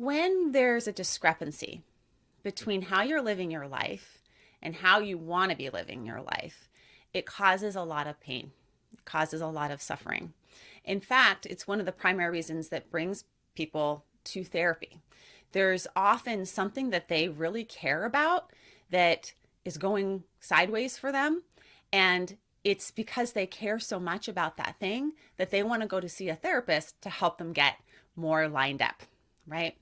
when there's a discrepancy between how you're living your life and how you want to be living your life, it causes a lot of pain. It causes a lot of suffering. In fact, it's one of the primary reasons that brings people to therapy. There's often something that they really care about that is going sideways for them. And it's because they care so much about that thing that they want to go to see a therapist to help them get more lined up, right?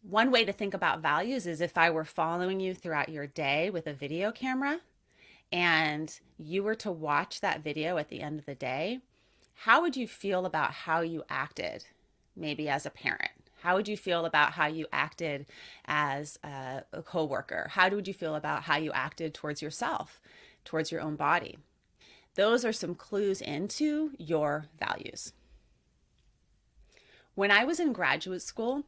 One way to think about values is if I were following you throughout your day with a video camera and you were to watch that video at the end of the day, how would you feel about how you acted, maybe as a parent? How would you feel about how you acted as a coworker? How would you feel about how you acted towards yourself, towards your own body? Those are some clues into your values. When I was in graduate school,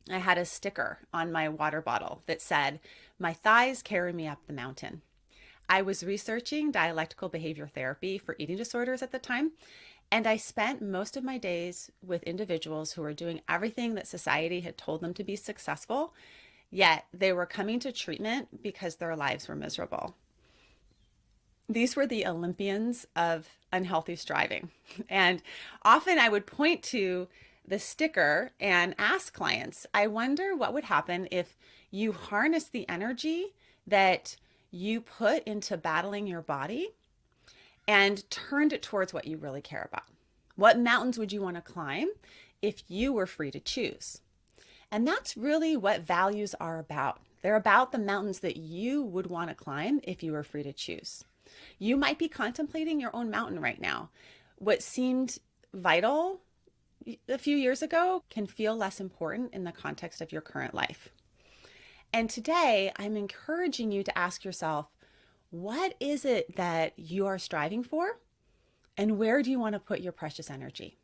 I had a sticker on my water bottle that said, "My thighs carry me up the mountain." I was researching dialectical behavior therapy for eating disorders at the time, and I spent most of my days with individuals who were doing everything that society had told them to be successful, yet they were coming to treatment because their lives were miserable. These were the Olympians of unhealthy striving. And often I would point to the sticker and ask clients, I wonder what would happen if you harnessed the energy that you put into battling your body and turned it towards what you really care about. What mountains would you want to climb if you were free to choose? And that's really what values are about. They're about the mountains that you would want to climb if you were free to choose. You might be contemplating your own mountain right now. What seemed vital a few years ago can feel less important in the context of your current life. And today, I'm encouraging you to ask yourself, what is it that you are striving for? And where do you want to put your precious energy?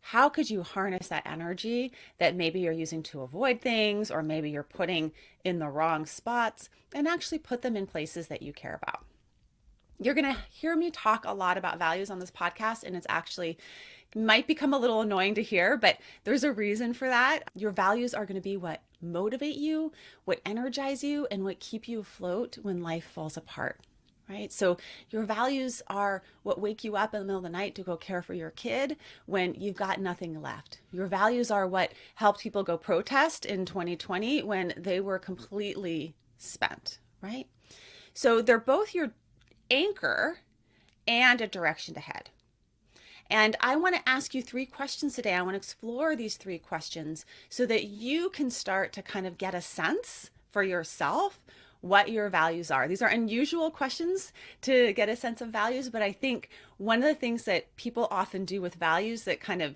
How could you harness that energy that maybe you're using to avoid things, or maybe you're putting in the wrong spots, and actually put them in places that you care about? You're going to hear me talk a lot about values on this podcast, and it's actually might become a little annoying to hear, but there's a reason for that. Your values are going to be what motivate you, what energize you, and what keep you afloat when life falls apart, right? So your values are what wake you up in the middle of the night to go care for your kid when you've got nothing left. Your values are what helped people go protest in 2020 when they were completely spent, right? So they're both your anchor and a direction to head. And I want to ask you 3 questions today. I want to explore these 3 questions so that you can start to kind of get a sense for yourself what your values are. These are unusual questions to get a sense of values, but I think one of the things that people often do with values that kind of,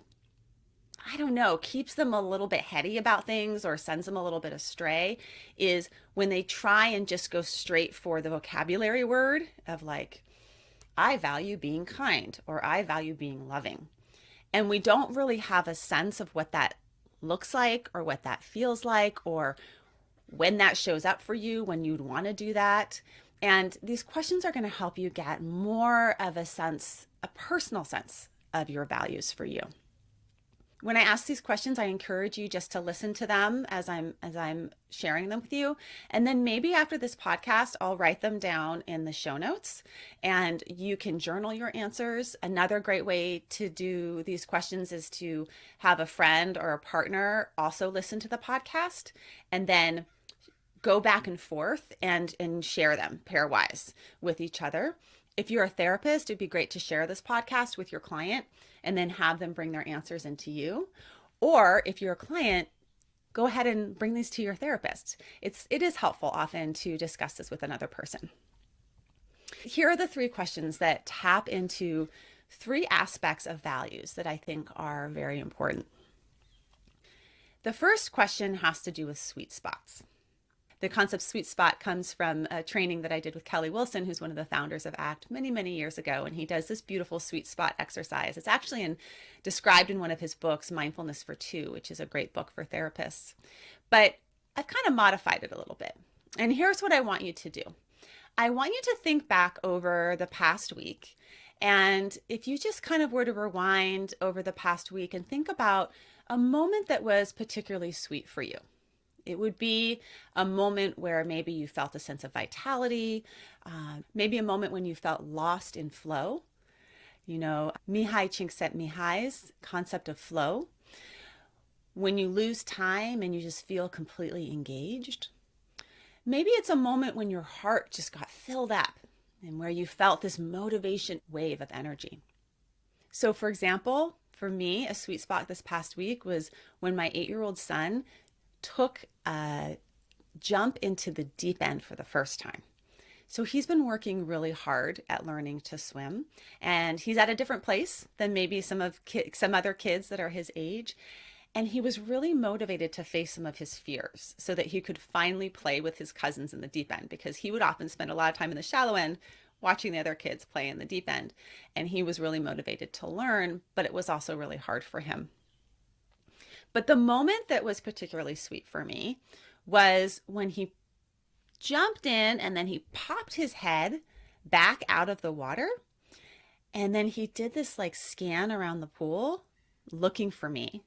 I don't know, keeps them a little bit heady about things or sends them a little bit astray is when they try and just go straight for the vocabulary word of like, I value being kind, or I value being loving. And we don't really have a sense of what that looks like or what that feels like or when that shows up for you, when you'd want to do that. And these questions are going to help you get more of a sense, a personal sense of your values for you. When I ask these questions, I encourage you just to listen to them as I'm sharing them with you. And then maybe after this podcast, I'll write them down in the show notes and you can journal your answers. Another great way to do these questions is to have a friend or a partner also listen to the podcast and then go back and forth and share them pairwise with each other. If you're a therapist, it'd be great to share this podcast with your client and then have them bring their answers into you. Or if you're a client, go ahead and bring these to your therapist. It is helpful often to discuss this with another person. Here are the 3 questions that tap into 3 aspects of values that I think are very important. The first question has to do with sweet spots. The concept sweet spot comes from a training that I did with Kelly Wilson, who's one of the founders of ACT many, many years ago. And he does this beautiful sweet spot exercise. It's actually described in one of his books, Mindfulness for Two, which is a great book for therapists. But I've kind of modified it a little bit. And here's what I want you to do. I want you to think back over the past week. And if you just kind of were to rewind over the past week and think about a moment that was particularly sweet for you. It would be a moment where maybe you felt a sense of vitality, maybe a moment when you felt lost in flow. You know, Mihai Csikszentmihalyi's concept of flow, when you lose time and you just feel completely engaged. Maybe it's a moment when your heart just got filled up and where you felt this motivation wave of energy. So, for example, for me, a sweet spot this past week was when my 8-year-old son took a jump into the deep end for the first time. So he's been working really hard at learning to swim, and he's at a different place than maybe some other kids that are his age. And he was really motivated to face some of his fears so that he could finally play with his cousins in the deep end, because he would often spend a lot of time in the shallow end watching the other kids play in the deep end. And he was really motivated to learn, but it was also really hard for him. But the moment that was particularly sweet for me was when he jumped in and then he popped his head back out of the water. And then he did this like scan around the pool looking for me.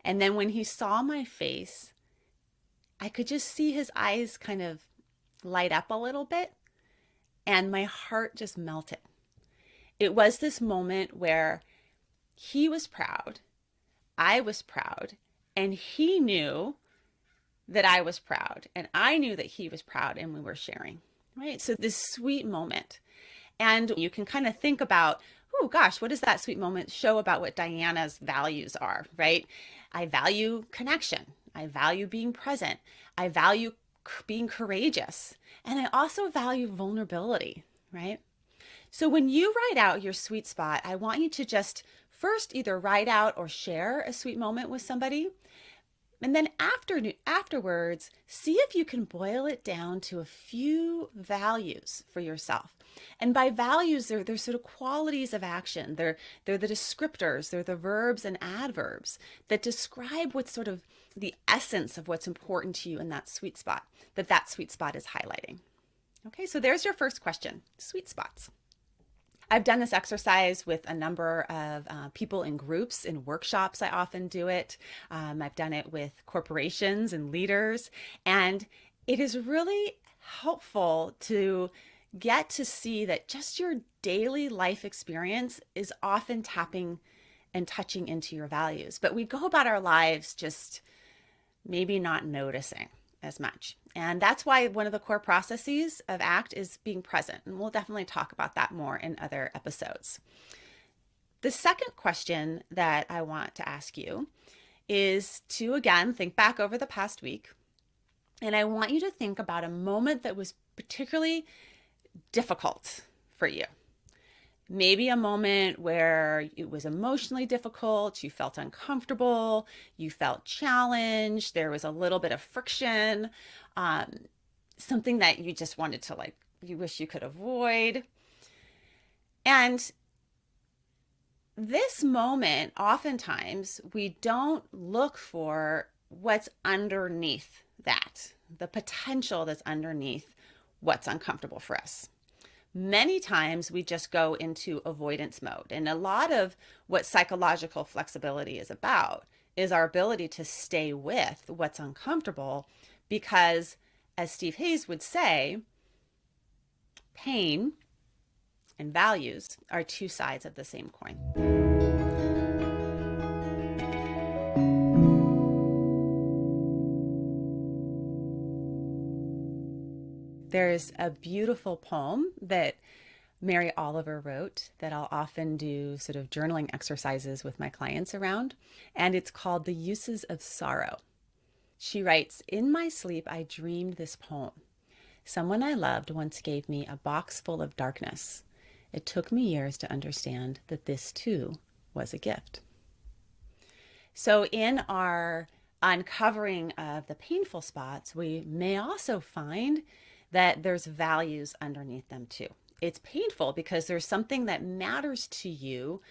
And then when he saw my face, I could just see his eyes kind of light up a little bit, and my heart just melted. It was this moment where he was proud, I was proud, and he knew that I was proud, and I knew that he was proud, and we were sharing, right? So this sweet moment. And you can kind of think about, oh gosh, what does that sweet moment show about what Diana's values are, right? I value connection. I value being present. I value being courageous. And I also value vulnerability, right? So when you write out your sweet spot, I want you to just first either write out or share a sweet moment with somebody. And then afterwards, see if you can boil it down to a few values for yourself. And by values, they're sort of qualities of action. They're the descriptors, they're the verbs and adverbs that describe what's sort of the essence of what's important to you in that sweet spot, that sweet spot is highlighting. Okay, so there's your first question, sweet spots. I've done this exercise with a number of people in groups, in workshops. I often do it. I've done it with corporations and leaders, and it is really helpful to get to see that just your daily life experience is often tapping and touching into your values. But we go about our lives just maybe not noticing as much. And that's why one of the core processes of ACT is being present. And we'll definitely talk about that more in other episodes. The second question that I want to ask you is to, again, think back over the past week. And I want you to think about a moment that was particularly difficult for you. Maybe a moment where it was emotionally difficult, you felt uncomfortable, you felt challenged, there was a little bit of friction, something that you just wanted to you wish you could avoid. And this moment, oftentimes, we don't look for what's underneath that, the potential that's underneath what's uncomfortable for us. Many times we just go into avoidance mode. And a lot of what psychological flexibility is about is our ability to stay with what's uncomfortable because, as Steve Hayes would say, pain and values are two sides of the same coin. There's a beautiful poem that Mary Oliver wrote that I'll often do sort of journaling exercises with my clients around, and it's called The Uses of Sorrow. She writes, "In my sleep, I dreamed this poem. Someone I loved once gave me a box full of darkness. It took me years to understand that this too was a gift." So in our uncovering of the painful spots, we may also find that there's values underneath them too. It's painful because there's something that matters to you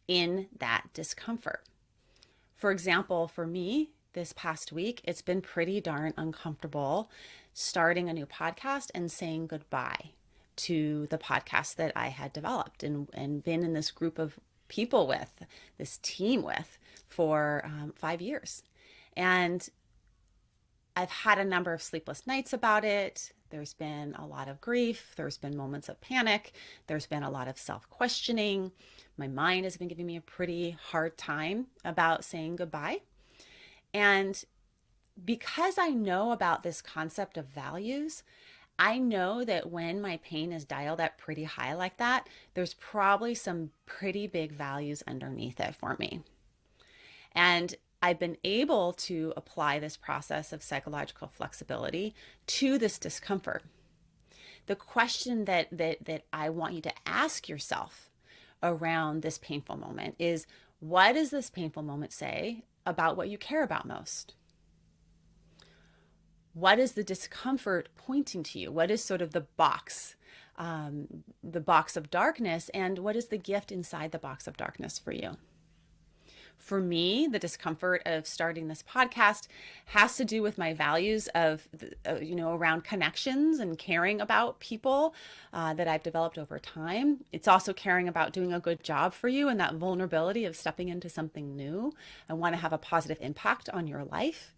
in that discomfort. For example, for me, this past week, it's been pretty darn uncomfortable starting a new podcast and saying goodbye to the podcast that I had developed and been in this group of people with, this team with for 5 years. And I've had a number of sleepless nights about it. There's been a lot of grief. There's been moments of panic. There's been a lot of self-questioning. My mind has been giving me a pretty hard time about saying goodbye. And because I know about this concept of values, I know that when my pain is dialed up pretty high like that, there's probably some pretty big values underneath it for me. And I've been able to apply this process of psychological flexibility to this discomfort. The question that I want you to ask yourself around this painful moment is, what does this painful moment say about what you care about most? What is the discomfort pointing to you? What is sort of the box of darkness, and what is the gift inside the box of darkness for you? For me, the discomfort of starting this podcast has to do with my values of, around connections and caring about people that I've developed over time. It's also caring about doing a good job for you and that vulnerability of stepping into something new. I want to have a positive impact on your life.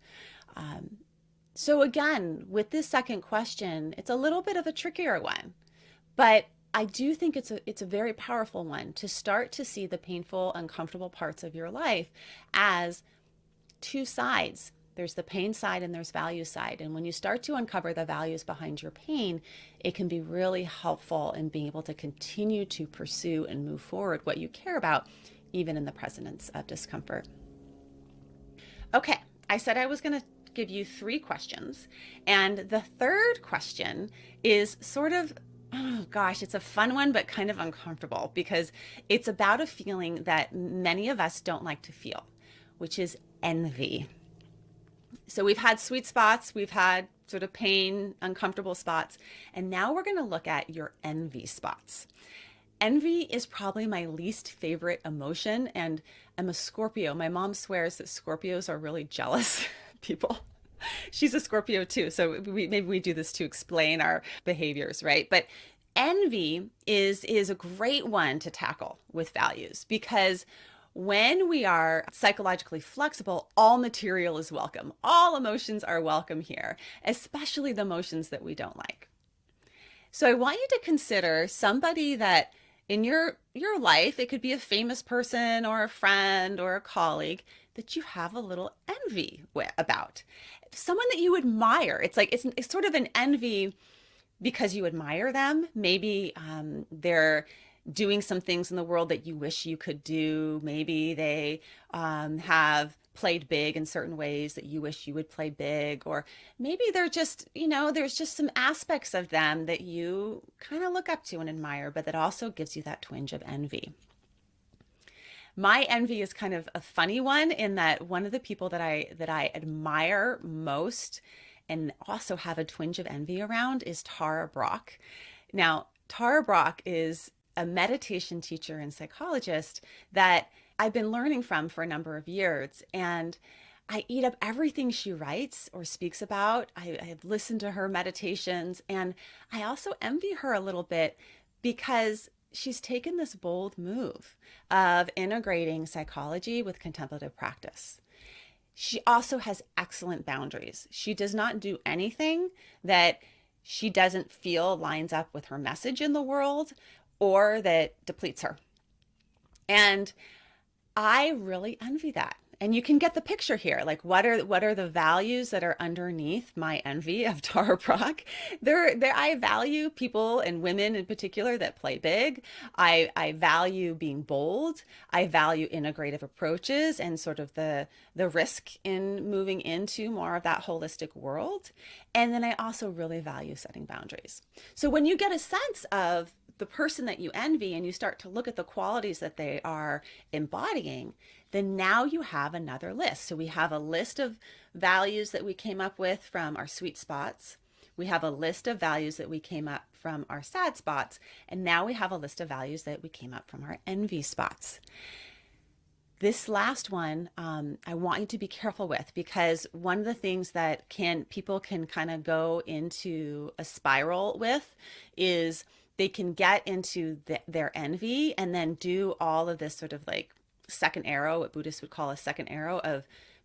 So again, with this second question, it's a little bit of a trickier one, but I do think it's a very powerful one to start to see the painful, uncomfortable parts of your life as two sides. There's the pain side and there's value side. And when you start to uncover the values behind your pain, it can be really helpful in being able to continue to pursue and move forward what you care about, even in the presence of discomfort. Okay, I said I was going to give you 3 questions. And the third question is sort of, oh gosh, it's a fun one, but kind of uncomfortable because it's about a feeling that many of us don't like to feel, which is envy. So we've had sweet spots, we've had sort of pain, uncomfortable spots, and now we're going to look at your envy spots. Envy is probably my least favorite emotion, and I'm a Scorpio. My mom swears that Scorpios are really jealous people. She's a Scorpio too, so maybe we do this to explain our behaviors, right? But envy is a great one to tackle with values, because when we are psychologically flexible, all material is welcome. All emotions are welcome here, especially the emotions that we don't like. So I want you to consider somebody that in your life, it could be a famous person or a friend or a colleague that you have a little envy about. Someone that you admire. It's like it's sort of an envy because you admire them. Maybe they're doing some things in the world that you wish you could do. Maybe they have played big in certain ways that you wish you would play big, or maybe they're just, there's just some aspects of them that you kind of look up to and admire, but that also gives you that twinge of envy. My envy is kind of a funny one in that one of the people that I admire most and also have a twinge of envy around is Tara Brach. Now, Tara Brach is a meditation teacher and psychologist that I've been learning from for a number of years, and I eat up everything she writes or speaks about. I've listened to her meditations, and I also envy her a little bit because she's taken this bold move of integrating psychology with contemplative practice. She also has excellent boundaries. She does not do anything that she doesn't feel lines up with her message in the world or that depletes her. And I really envy that. And you can get the picture here. Like, what are the values that are underneath my envy of Tara Brach? I value people and women in particular that play big. I value being bold. I value integrative approaches and sort of the risk in moving into more of that holistic world. And then I also really value setting boundaries. So when you get a sense of the person that you envy and you start to look at the qualities that they are embodying, then now you have another list. So we have a list of values that we came up with from our sweet spots. We have a list of values that we came up from our sad spots. And now we have a list of values that we came up from our envy spots. This last one, I want you to be careful with, because one of the things that people can kind of go into a spiral with is they can get into their envy and then do all of this sort of like second arrow, what Buddhists would call a second arrow of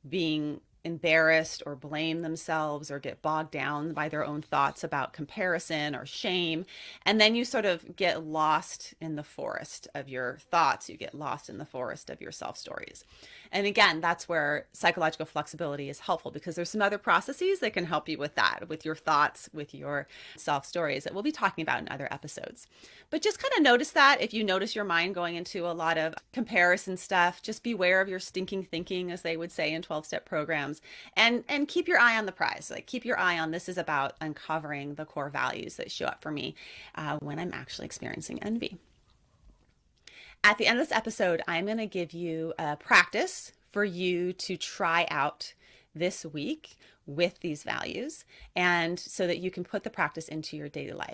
being embarrassed or blame themselves or get bogged down by their own thoughts about comparison or shame. And then you sort of get lost in the forest of your thoughts. You get lost in the forest of your self stories. And again, that's where psychological flexibility is helpful because there's some other processes that can help you with that, with your thoughts, with your self stories that we'll be talking about in other episodes. But just kind of notice that if you notice your mind going into a lot of comparison stuff, just beware of your stinking thinking, as they would say in 12-step programs, and keep your eye on the prize. Like keep your eye on this is about uncovering the core values that show up for me when I'm actually experiencing envy. At the end of this episode, I'm going to give you a practice for you to try out this week with these values, and so that you can put the practice into your daily life.